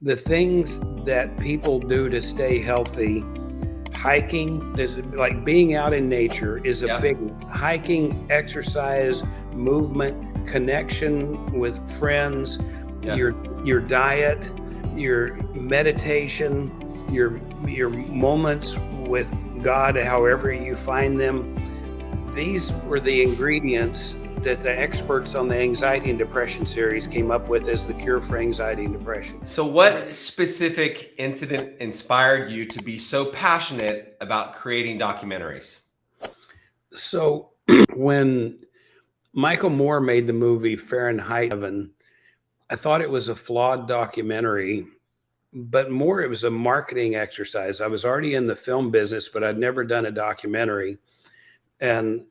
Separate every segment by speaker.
Speaker 1: The things that people do to stay healthy, hiking is like being out in nature is a big hiking, exercise, movement, connection with friends, your diet, your meditation, your moments with God, however you find them. These were the ingredients that the experts on the anxiety and depression series came up with as the cure for anxiety and depression.
Speaker 2: So what specific incident inspired you to be so passionate about creating documentaries?
Speaker 1: So when Michael Moore made the movie Fahrenheit 11, I thought it was a flawed documentary, but more it was a marketing exercise. I was already in the film business, but I'd never done a documentary. And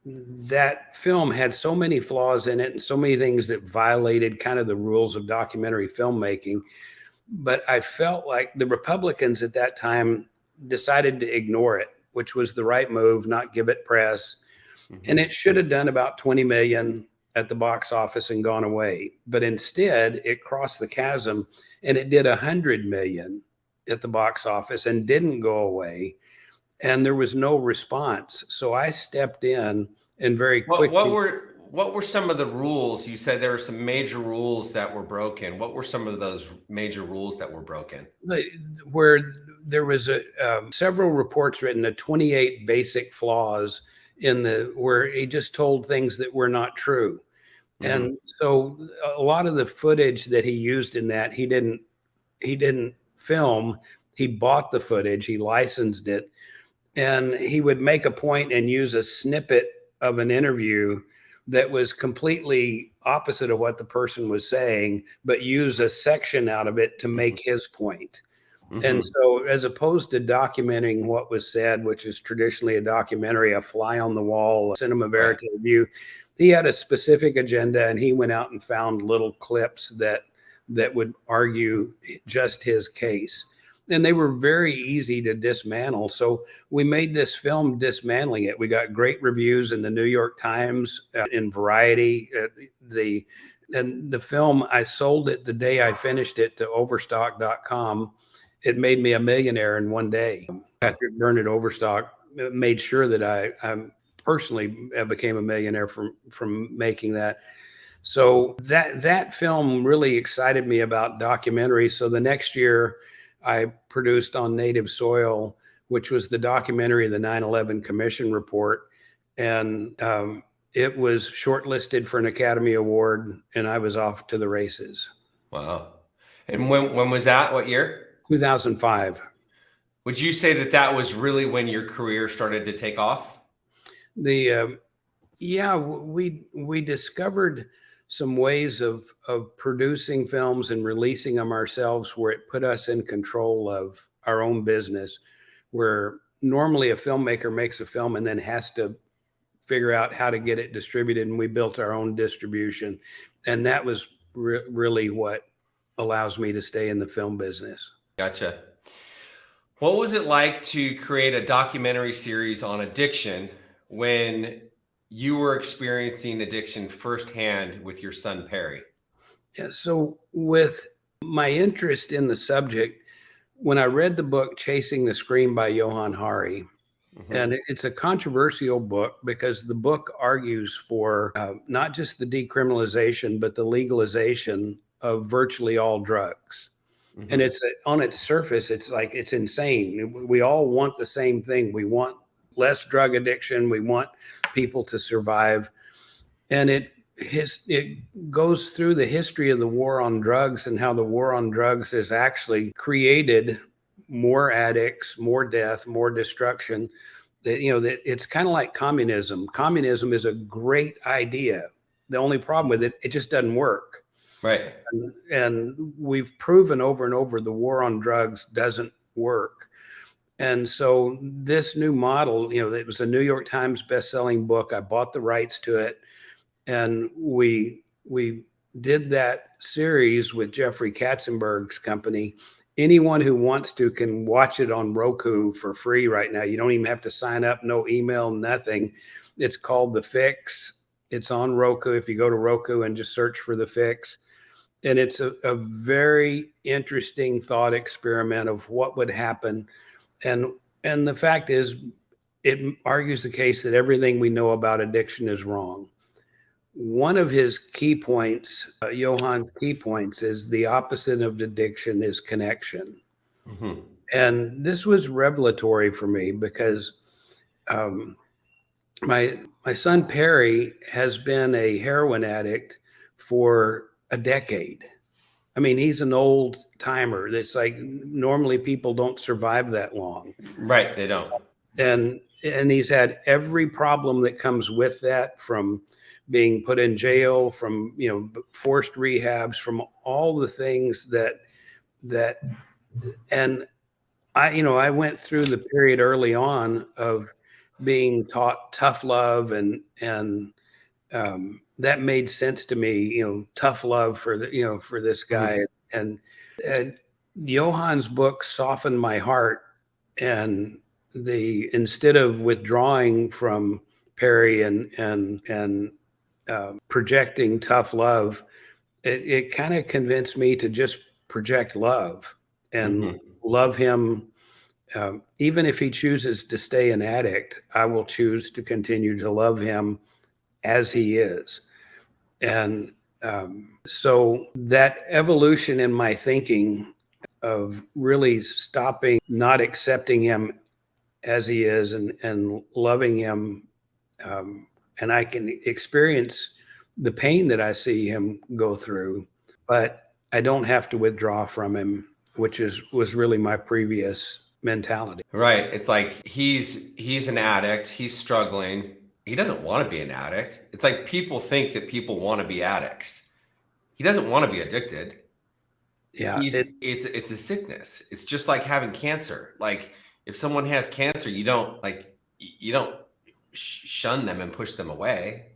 Speaker 1: that film had so many flaws in it and so many things that violated kind of the rules of documentary filmmaking. But I felt like the Republicans at that time decided to ignore it, which was the right move, not give it press. And it should have done about 20 million at the box office and gone away. But instead, it crossed the chasm and it did 100 million at the box office and didn't go away. And there was no response. So I stepped in and very quickly.
Speaker 2: What were some of the rules? You said there were some major rules that were broken. What were some of those major rules that were broken?
Speaker 1: Where there was several reports written of 28 basic flaws where he just told things that were not true. And so a lot of the footage that he used in that, he didn't film. He bought the footage, he licensed it, and he would make a point and use a snippet of an interview that was completely opposite of what the person was saying, but use a section out of it to make his point. And so as opposed to documenting what was said, which is traditionally a documentary, a fly on the wall, a cinema verite view, he had a specific agenda and he went out and found little clips that would argue just his case. And they were very easy to dismantle. So we made this film dismantling it. We got great reviews in the New York Times, in Variety. And the film, I sold it the day I finished it to Overstock.com. It made me a millionaire in one day. Patrick Byrne at Overstock made sure that I personally became a millionaire from making that. So that film really excited me about documentaries. So the next year, I produced On Native Soil, which was the documentary of the 9/11 Commission report. And it was shortlisted for an Academy Award, and I was off to the races.
Speaker 2: Wow. And when was that? What year?
Speaker 1: 2005.
Speaker 2: Would you say that was really when your career started to take off?
Speaker 1: We discovered some ways of producing films and releasing them ourselves where it put us in control of our own business, where normally a filmmaker makes a film and then has to figure out how to get it distributed. And we built our own distribution. And that was really what allows me to stay in the film business.
Speaker 2: Gotcha. What was it like to create a documentary series on addiction when you were experiencing addiction firsthand with your son, Perry?
Speaker 1: Yeah, so with my interest in the subject, when I read the book Chasing the Scream by Johann Hari, and it's a controversial book because the book argues for not just the decriminalization, but the legalization of virtually all drugs. And it's on its surface, it's like, it's insane. We all want the same thing. We want less drug addiction. We want people to survive. And it goes through the history of the war on drugs and how the war on drugs has actually created more addicts, more death, more destruction. That it's kind of like communism. Communism is a great idea. The only problem with it just doesn't work.
Speaker 2: Right.
Speaker 1: And we've proven over and over the war on drugs doesn't work. And so this new model, it was a New York Times best-selling book. I bought the rights to it. And we did that series with Jeffrey Katzenberg's company. Anyone who wants to can watch it on Roku for free right now. You don't even have to sign up, no email, nothing. It's called The Fix. It's on Roku. If you go to Roku and just search for The Fix. And it's a very interesting thought experiment of what would happen. And the fact is, it argues the case that everything we know about addiction is wrong. One of his key points, Johann's key points, is the opposite of addiction is connection.
Speaker 2: Mm-hmm.
Speaker 1: And this was revelatory for me because my son Perry has been a heroin addict for a decade. I mean, he's an old timer. It's like normally people don't survive that long.
Speaker 2: Right, they don't.
Speaker 1: And he's had every problem that comes with that, from being put in jail, from forced rehabs, from all the things that and I went through the period early on of being taught tough love, and that made sense to me. Tough love for for this guy, and Johann's book softened my heart, and instead of withdrawing from Perry and projecting tough love, it kind of convinced me to just project love and love him. Even if he chooses to stay an addict, I will choose to continue to love him as he is. And so that evolution in my thinking of really stopping, not accepting him as he is, and loving him, and I can experience the pain that I see him go through, but I don't have to withdraw from him, which was really my previous mentality.
Speaker 2: Right. It's like he's an addict. He's struggling. He doesn't want to be an addict. It's like people think that people want to be addicts. He doesn't want to be addicted.
Speaker 1: Yeah,
Speaker 2: it's a sickness. It's just like having cancer. Like if someone has cancer, you don't shun them and push them away.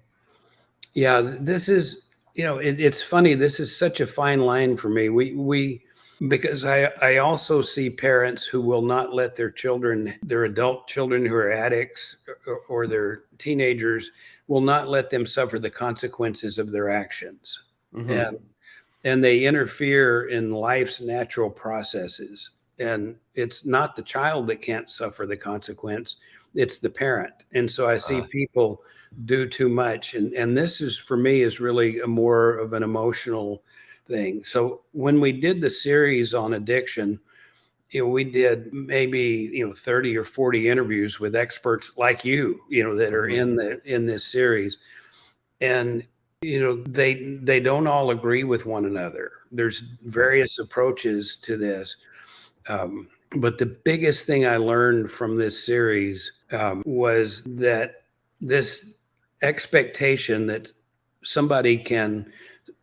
Speaker 1: Yeah, this is, it's funny. This is such a fine line for me. We because I also see parents who will not let their children, their adult children who are addicts, or their teenagers, will not let them suffer the consequences of their actions. And they interfere in life's natural processes. And it's not the child that can't suffer the consequence, it's the parent. And so I see people do too much. And this is, for me, is really a more of an emotional thing. So when we did the series on addiction, we did maybe 30 or 40 interviews with experts like you that are in this series. And they don't all agree with one another. There's various approaches to this. But the biggest thing I learned from this series was that this expectation that somebody can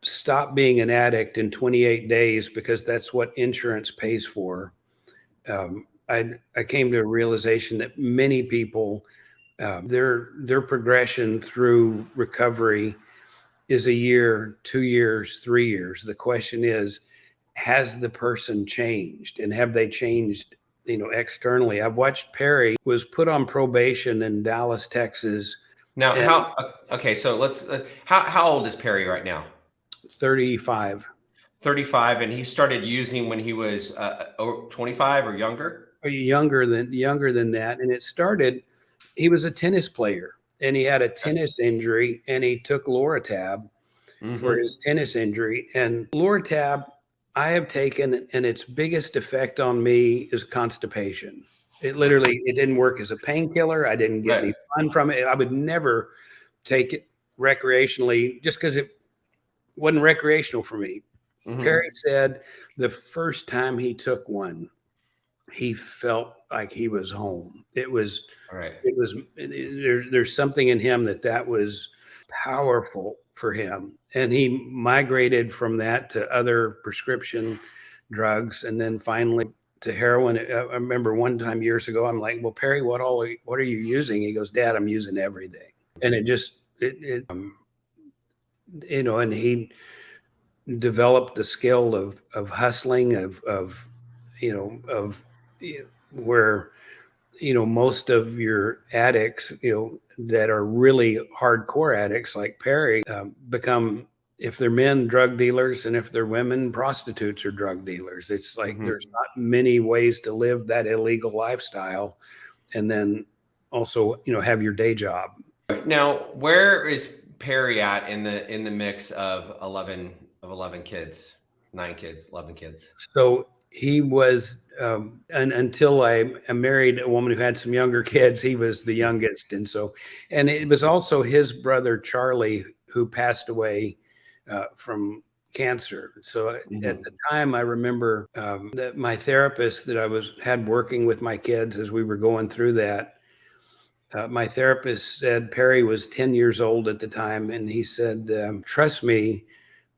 Speaker 1: stop being an addict in 28 days because that's what insurance pays for. I came to a realization that many people, their progression through recovery is a year, 2 years, 3 years. The question is, has the person changed, and have they changed, externally? I've watched Perry was put on probation in Dallas, Texas.
Speaker 2: Now, okay, so let's, how old is Perry right now?
Speaker 1: 35.
Speaker 2: 35, and he started using when he was 25 or younger?
Speaker 1: Younger than that. And it started, he was a tennis player, and he had a tennis injury, and he took Loratab for his tennis injury. And Loratab I have taken, and its biggest effect on me is constipation. It didn't work as a painkiller. I didn't get any fun from it. I would never take it recreationally just because it wasn't recreational for me. Perry said the first time he took one, he felt like he was home. There's something in him that was powerful for him. And he migrated from that to other prescription drugs, and then finally to heroin. I remember one time years ago, I'm like, well, Perry, what are you using? He goes, Dad, I'm using everything. And and he developed the skill of hustling, where most of your addicts that are really hardcore addicts like Perry become if they're men, drug dealers, and if they're women, prostitutes or drug dealers. It's like there's not many ways to live that illegal lifestyle and then also, have your day job.
Speaker 2: Now, where is Perry at in the mix of 11 kids, 9 kids, 11 kids?
Speaker 1: So he was, and until I married a woman who had some younger kids, he was the youngest. And it was also his brother, Charlie, who passed away from cancer. So at the time, I remember that my therapist that I had working with my kids as we were going through that, my therapist said Perry was 10 years old at the time. And he said, trust me,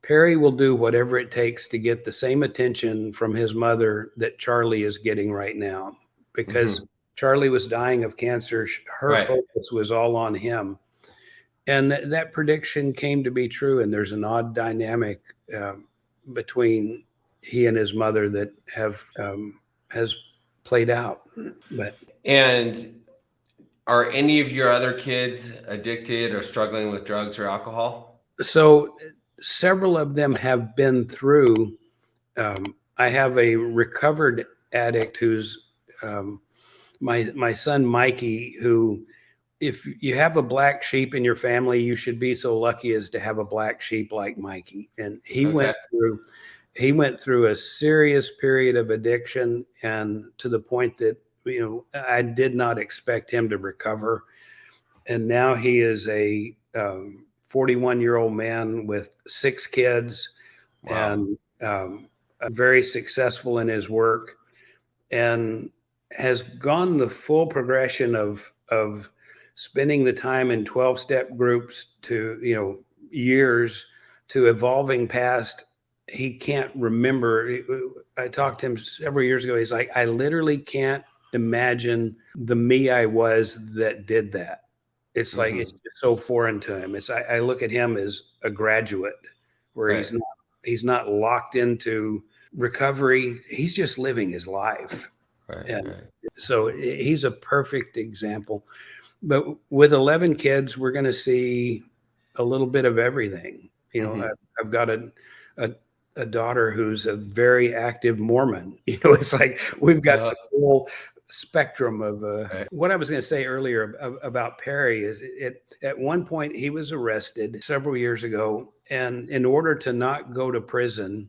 Speaker 1: Perry will do whatever it takes to get the same attention from his mother that Charlie is getting right now, because Charlie was dying of cancer. Her focus was all on him. And that prediction came to be true. And there's an odd dynamic between he and his mother that has played out.
Speaker 2: And are any of your other kids addicted or struggling with drugs or alcohol?
Speaker 1: So several of them have been through. I have a recovered addict who's my son, Mikey, who, if you have a black sheep in your family, you should be so lucky as to have a black sheep like Mikey. And he went through a serious period of addiction, and to the point that, I did not expect him to recover. And now he is a 41-year-old man with 6 kids. Wow. And very successful in his work, and has gone the full progression of spending the time in 12-step groups to, years, to evolving past. He can't remember. I talked to him several years ago. He's like, I literally can't imagine the me I was that did that. It's like, it's just so foreign to him. I look at him as a graduate where he's not locked into recovery. He's just living his life. So he's a perfect example. But with 11 kids, we're going to see a little bit of everything. I've got a daughter who's a very active Mormon. It's like we've got the whole spectrum of what I was going to say earlier about Perry is at one point he was arrested several years ago, and in order to not go to prison,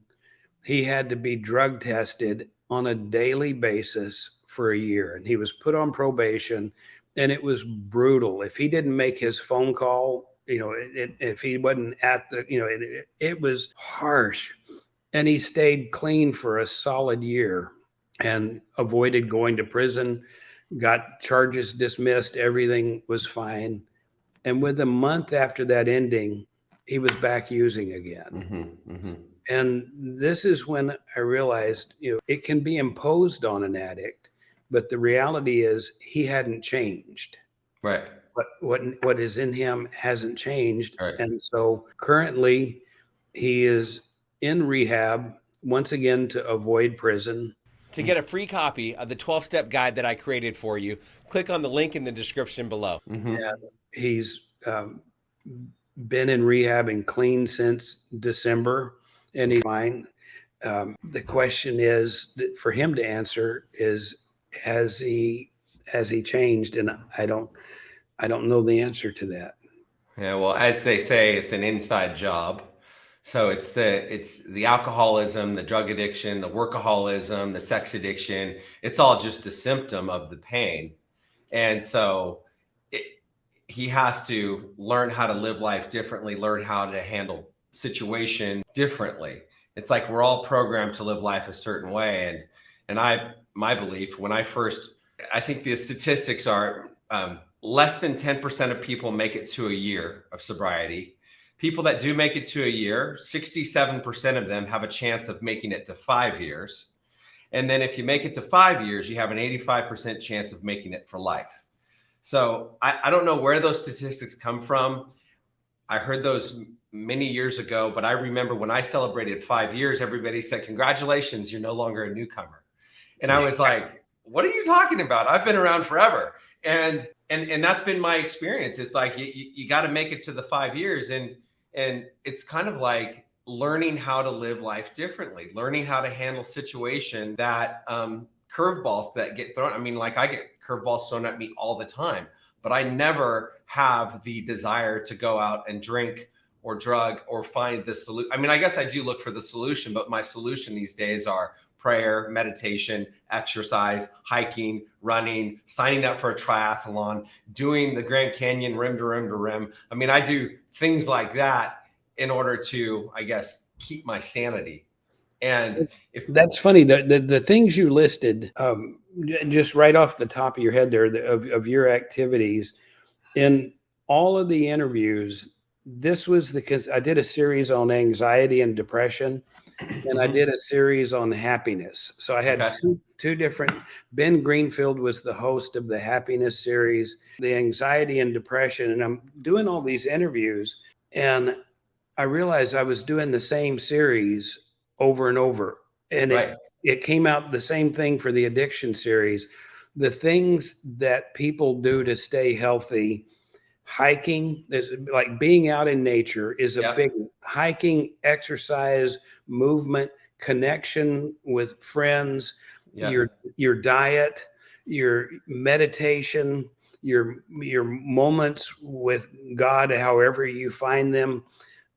Speaker 1: he had to be drug tested on a daily basis for a year, and he was put on probation, and it was brutal. If he didn't make his phone call, if he wasn't at the, it was harsh. And he stayed clean for a solid year and avoided going to prison, got charges dismissed, everything was fine. And with a month after that ending, he was back using again. And this is when I realized, it can be imposed on an addict, but the reality is he hadn't changed.
Speaker 2: Right.
Speaker 1: But what is in him hasn't changed. Right. And so currently he is in rehab once again to avoid prison.
Speaker 3: To get a free copy of the 12-step guide that I created for you, click on the link in the description below.
Speaker 1: Yeah, he's been in rehab and clean since December, and he's fine. The question is that for him to answer is, has he changed? And I don't know the answer to that.
Speaker 2: Yeah, well, as they say, it's an inside job. So it's the alcoholism, the drug addiction, the workaholism, the sex addiction. It's all just a symptom of the pain. And so he has to learn how to live life differently, learn how to handle situation differently. It's like we're all programmed to live life a certain way. And my belief, I think the statistics are less than 10% of people make it to a year of sobriety. People that do make it to a year, 67% of them have a chance of making it to 5 years. And then if you make it to 5 years, you have an 85% chance of making it for life. So I don't know where those statistics come from. I heard those many years ago, but I remember when I celebrated 5 years, everybody said, congratulations, you're no longer a newcomer. And I was like, what are you talking about? I've been around forever. And that's been my experience. It's like, you got to make it to the 5 years. And And it's kind of like learning how to live life differently, learning how to handle situations that curveballs that get thrown. I mean, like I get curveballs thrown at me all the time, but I never have the desire to go out and drink or drug or find the solution. I mean, I guess I do look for the solution, but my solution these days are prayer, meditation, exercise, hiking, running, signing up for a triathlon, doing the Grand Canyon rim to rim to rim. I mean, I do things like that in order to, I guess, keep my sanity. And if
Speaker 1: That's funny. The things you listed, just right off the top of your head there, of your activities, in all of the interviews, this was because I did a series on anxiety and depression, and I did a series on happiness. So I had two different. Ben Greenfield was the host of the happiness series, the anxiety and depression, and I'm doing all these interviews, and I realized I was doing the same series over and over, and it came out the same thing for the addiction series. The things that people do to stay healthy. Hiking, like being out in nature, is a big hiking, exercise, movement, connection with friends, your diet, your meditation, your moments with God, however you find them.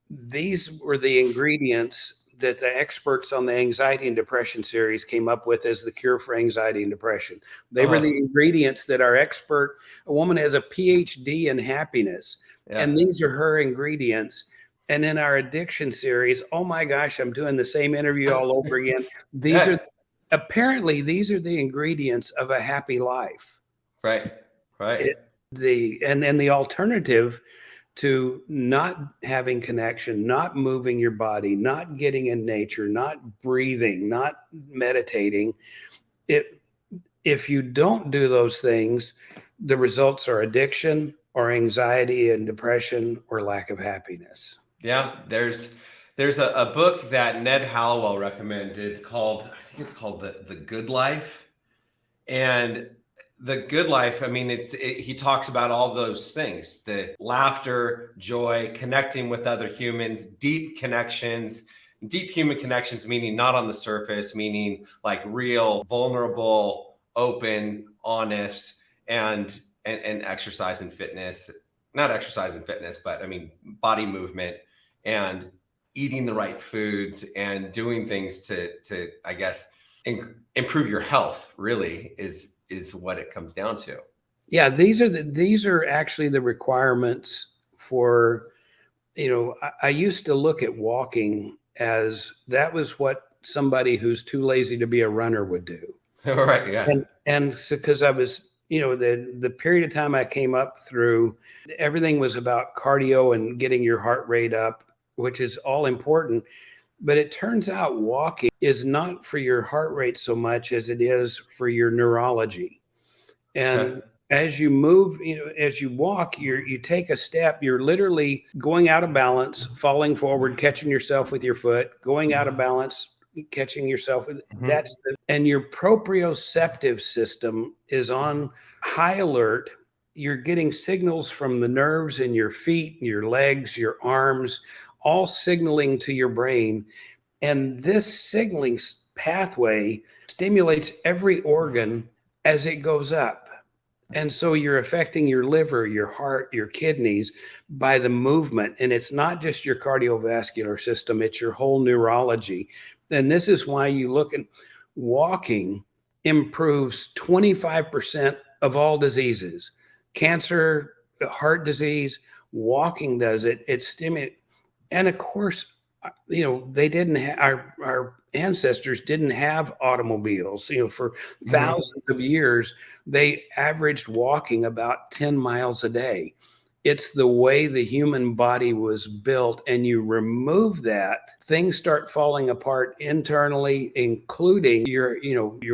Speaker 1: These were the ingredients that the experts on the anxiety and depression series came up with as the cure for anxiety and depression. They were the ingredients that our expert, a woman has a PhD in happiness, and these are her ingredients. And in our addiction series, oh my gosh, I'm doing the same interview all over again. These are apparently these are the ingredients of a happy life.
Speaker 2: Right.
Speaker 1: And then the alternative to not having connection, not moving your body, not getting in nature, not breathing, not meditating. If you don't do those things, the results are addiction or anxiety and depression or lack of happiness.
Speaker 2: Yeah, there's a book that Ned Hallowell recommended called, I think it's called The Good Life. And The Good Life, I mean, he talks about all those things, the laughter, joy, connecting with other humans, deep connections, deep human connections, meaning not on the surface, meaning like real, vulnerable, open, honest, and exercise and fitness, not exercise and fitness, but I mean, body movement and eating the right foods and doing things to I guess, improve your health really is what it comes down to.
Speaker 1: Yeah, these are actually the requirements for, I used to look at walking as that was what somebody who's too lazy to be a runner would do.
Speaker 2: Right, yeah.
Speaker 1: And so because I was, the period of time I came up through, everything was about cardio and getting your heart rate up, which is all important. But it turns out walking is not for your heart rate so much as it is for your neurology. And as you move, as you walk, you take a step, you're literally going out of balance, falling forward, catching yourself with your foot, going out of balance, catching yourself with and your proprioceptive system is on high alert. You're getting signals from the nerves in your feet, your legs, your arms, all signaling to your brain. And this signaling pathway stimulates every organ as it goes up. And so you're affecting your liver, your heart, your kidneys by the movement. And it's not just your cardiovascular system, it's your whole neurology. And this is why you look at walking improves 25% of all diseases. Cancer, heart disease, walking does it. It stimulates. And of course, they didn't have, our ancestors didn't have automobiles. For thousands of years, they averaged walking about 10 miles a day. It's the way the human body was built. And you remove that, things start falling apart internally, including your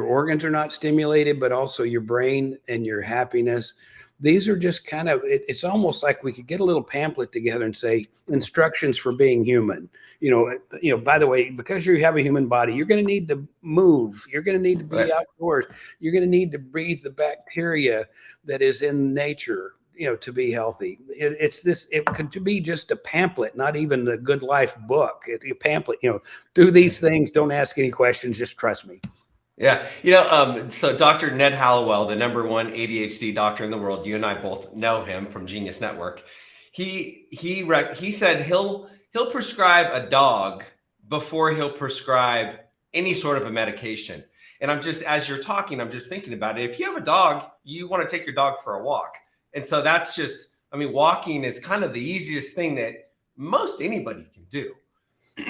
Speaker 1: organs are not stimulated, but also your brain and your happiness. These are just kind of, it's almost like we could get a little pamphlet together and say instructions for being human. By the way, because you have a human body, you're going to need to move. You're going to need to be outdoors. You're going to need to breathe the bacteria that is in nature. to be healthy. It could be just a pamphlet, not even a good life book. A pamphlet, do these things, don't ask any questions, just trust me.
Speaker 2: Yeah. So Dr. Ned Hallowell, the #1 ADHD doctor in the world, you and I both know him from Genius Network. He said he'll prescribe a dog before he'll prescribe any sort of a medication. And as you're talking, I'm just thinking about it. If you have a dog, you want to take your dog for a walk. And so that's just, walking is kind of the easiest thing that most anybody can do.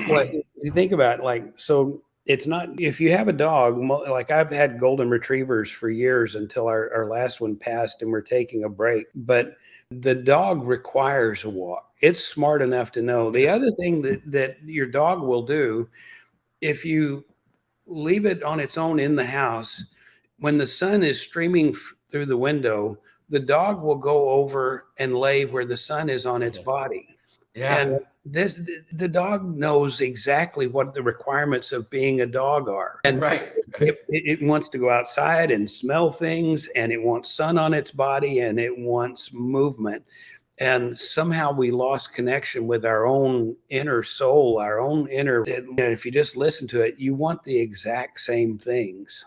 Speaker 1: Well, you think about it, so it's not, if you have a dog, like I've had golden retrievers for years until our last one passed and we're taking a break, but the dog requires a walk. It's smart enough to know. The other thing that your dog will do, if you leave it on its own in the house, when the sun is streaming through the window, the dog will go over and lay where the sun is on its body.
Speaker 2: Yeah.
Speaker 1: And the dog knows exactly what the requirements of being a dog are. And
Speaker 2: right.
Speaker 1: It wants to go outside and smell things, and it wants sun on its body, and it wants movement. And somehow we lost connection with our own inner soul, our own inner. If you just listen to it, you want the exact same things.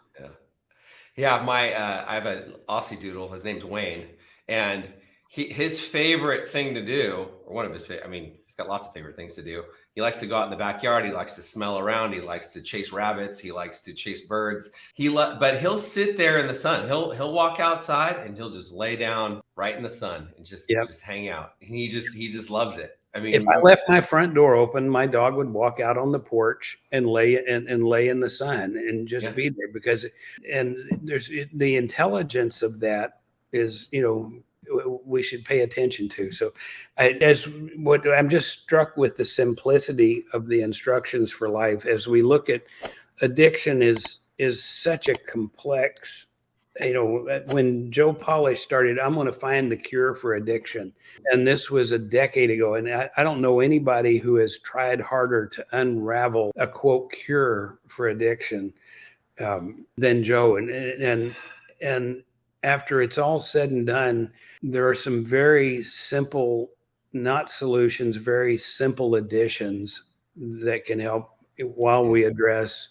Speaker 2: Yeah. I have an Aussie doodle. His name's Wayne, and his favorite thing to do, or one of his favorite, he's got lots of favorite things to do. He likes to go out in the backyard. He likes to smell around. He likes to chase rabbits. He likes to chase birds. But he'll sit there in the sun. He'll walk outside and he'll just lay down right in the sun and just hang out. And he just loves it.
Speaker 1: If I left my front door open, my dog would walk out on the porch and lay in the sun and just be there, because there's the intelligence of that is, we should pay attention to. So I'm just struck with the simplicity of the instructions for life. As we look at addiction is such a complex, when Joe Polish started, I'm going to find the cure for addiction. And this was a decade ago. And I don't know anybody who has tried harder to unravel a quote cure for addiction than Joe. And after it's all said and done, there are some very simple, not solutions, very simple additions that can help while we address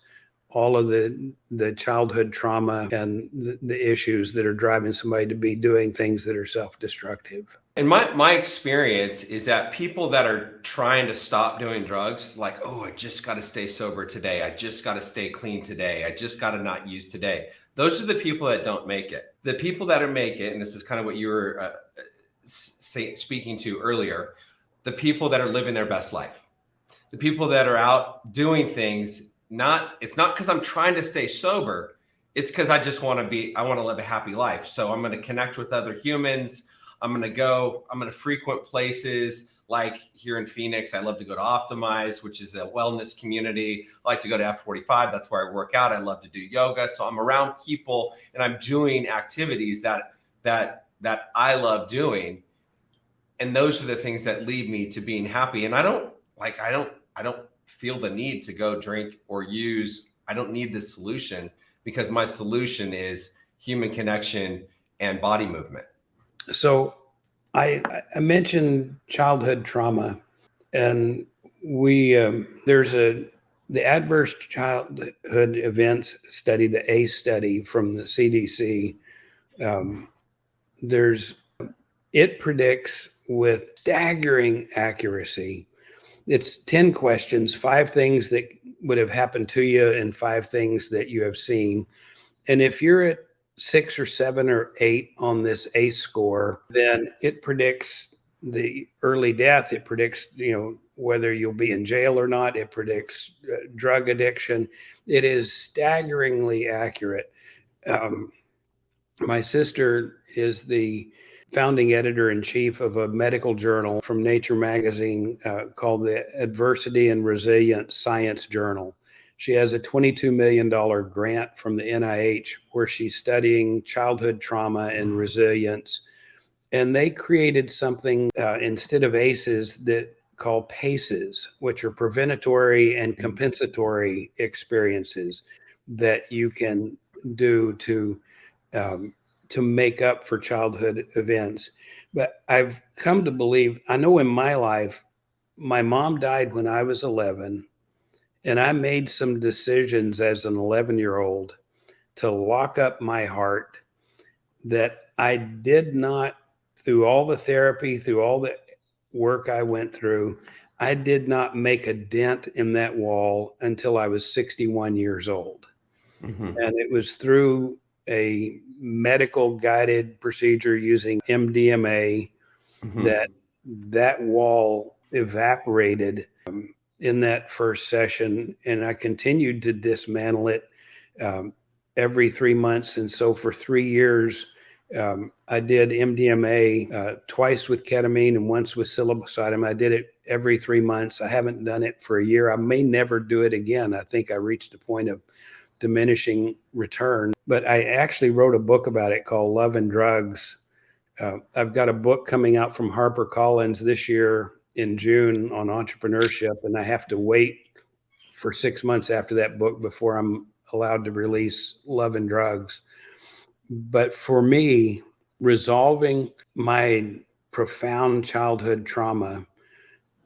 Speaker 1: all of the childhood trauma and the issues that are driving somebody to be doing things that are self-destructive.
Speaker 2: And my experience is that people that are trying to stop doing drugs, like, oh, I just got to stay sober today. I just got to stay clean today. I just got to not use today. Those are the people that don't make it. The people that make it, and this is kind of what you were speaking to earlier, the people that are living their best life, the people that are out doing things. It's not because I'm trying to stay sober. It's because I just want to live a happy life. So I'm going to connect with other humans. I'm going to frequent places like here in Phoenix. I love to go to Optimize, which is a wellness community. I like to go to F45. That's where I work out. I love to do yoga. So I'm around people and I'm doing activities that I love doing. And those are the things that lead me to being happy. And I don't feel the need to go drink or use. I don't need the solution, because my solution is human connection and body movement. So
Speaker 1: I mentioned childhood trauma, and there's the adverse childhood events study, the ACE study from the CDC. It predicts with staggering accuracy. It's 10 questions, 5 things that would have happened to you and 5 things that you have seen. And if you're at 6 or 7 or 8 on this ACE score, then it predicts the early death. It predicts, whether you'll be in jail or not. It predicts drug addiction. It is staggeringly accurate. My sister is the founding editor-in-chief of a medical journal from Nature magazine called the Adversity and Resilience Science Journal. She has a $22 million grant from the NIH where she's studying childhood trauma and resilience. And they created something instead of ACEs that called PACEs, which are preventatory and compensatory experiences that you can do to to make up for childhood events. But I've come to believe, I know in my life, my mom died when I was 11, and I made some decisions as an 11-year-old to lock up my heart that I did not, through all the therapy, through all the work I went through, I did not make a dent in that wall until I was 61 years old.
Speaker 2: Mhm.
Speaker 1: And it was through a medical guided procedure using MDMA
Speaker 2: Mhm.
Speaker 1: that wall evaporated in that first session. And I continued to dismantle it every 3 months. And so for 3 years, I did MDMA twice with ketamine and once with psilocybin. I did it every 3 months. I haven't done it for a year. I may never do it again. I think I reached a point of diminishing return. But I actually wrote a book about it called Love and Drugs. I've got a book coming out from HarperCollins this year in June on entrepreneurship, and I have to wait for 6 months after that book before I'm allowed to release Love and Drugs. But for me, resolving my profound childhood trauma,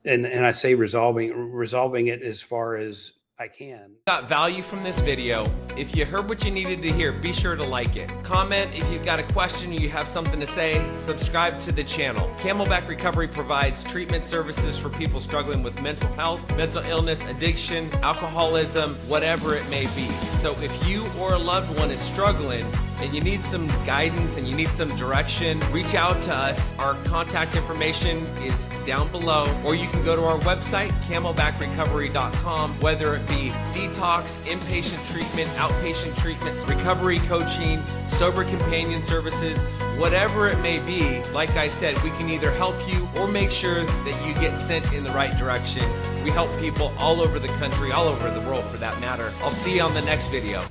Speaker 1: and I say resolving it as far as I can.
Speaker 3: Got value from this video. If you heard what you needed to hear, be sure to like it. Comment if you've got a question or you have something to say. Subscribe to the channel. Camelback Recovery provides treatment services for people struggling with mental health, mental illness, addiction, alcoholism, whatever it may be. So if you or a loved one is struggling and you need some guidance and you need some direction, reach out to us. Our contact information is down below, or you can go to our website, camelbackrecovery.com, whether it be detox, inpatient treatment, outpatient treatments, recovery coaching, sober companion services, whatever it may be. Like I said, we can either help you or make sure that you get sent in the right direction. We help people all over the country, all over the world for that matter. I'll see you on the next video.